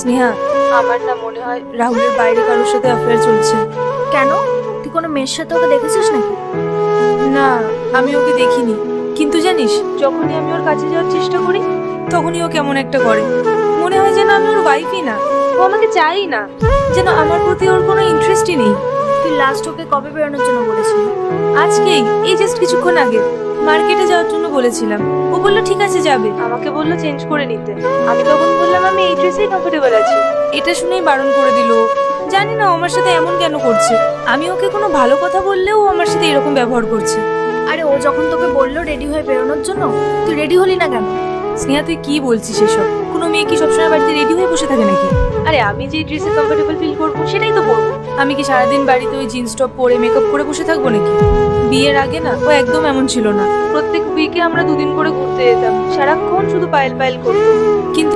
স্নেহা, আমার না মনে হয় রাহুলের বাইরে কারোর সাথে অ্যাফেয়ার চলছে। কেন? তুই কোনো মেয়ের সাথে ওকে দেখেছিস নাকি? না, আমি ওকে দেখিনি, কিন্তু জানিস যখনই আমি ওর কাছে যাওয়ার চেষ্টা করি তখনই ও কেমন একটা করে। মনে হয় যেন আমি ওর ওয়াইফই না, ও আমাকে চাই না, যেন আমার প্রতি ওর কোনো ইন্টারেস্টই নেই। তুই লাস্ট ওকে কবে বেরোনোর জন্য বলেছিলি? আজকেই, এই জাস্ট কিছুক্ষণ আগে মার্কেটে যাওয়ার জন্য বলেছিলাম। ও বললো ঠিক আছে যাবে, আমাকে বললো চেঞ্জ করে নিতে। আমি তখন বললাম আমি এই ড্রেসেই কমফোর্টেবল আছি। এটা শুনেই বারণ করে দিল। জানি না ও আমার সাথে এমন কেন করছে। আমি ওকে কোনো ভালো কথা বললেও ও আমার সাথে এরকম ব্যবহার করছে। আরে ও যখন তোকে বললো রেডি হয়ে বেরোনোর জন্য, তুই রেডি হলি না কেন? স্নেহা, তুই কি বলছিস এসব? কোনো মেয়ে কি সবসময় বাড়িতে রেডি হয়ে বসে থাকে নাকি? আরে আমি যে ড্রেসে কমফোর্টেবল ফিল করবো সেটাই তো পরবো। আমি কি সারাদিন বাড়িতে ওই জিন্স টপ পরে মেকআপ করে বসে থাকবো নাকি? বিয়ের আগে না ও একদম এমন ছিল না। প্রত্যেক উইকে আমরা দুদিন করে ঘুরতে যেতাম, সারাক্ষণ শুধু পায়েল পায়েল করতো। কিন্তু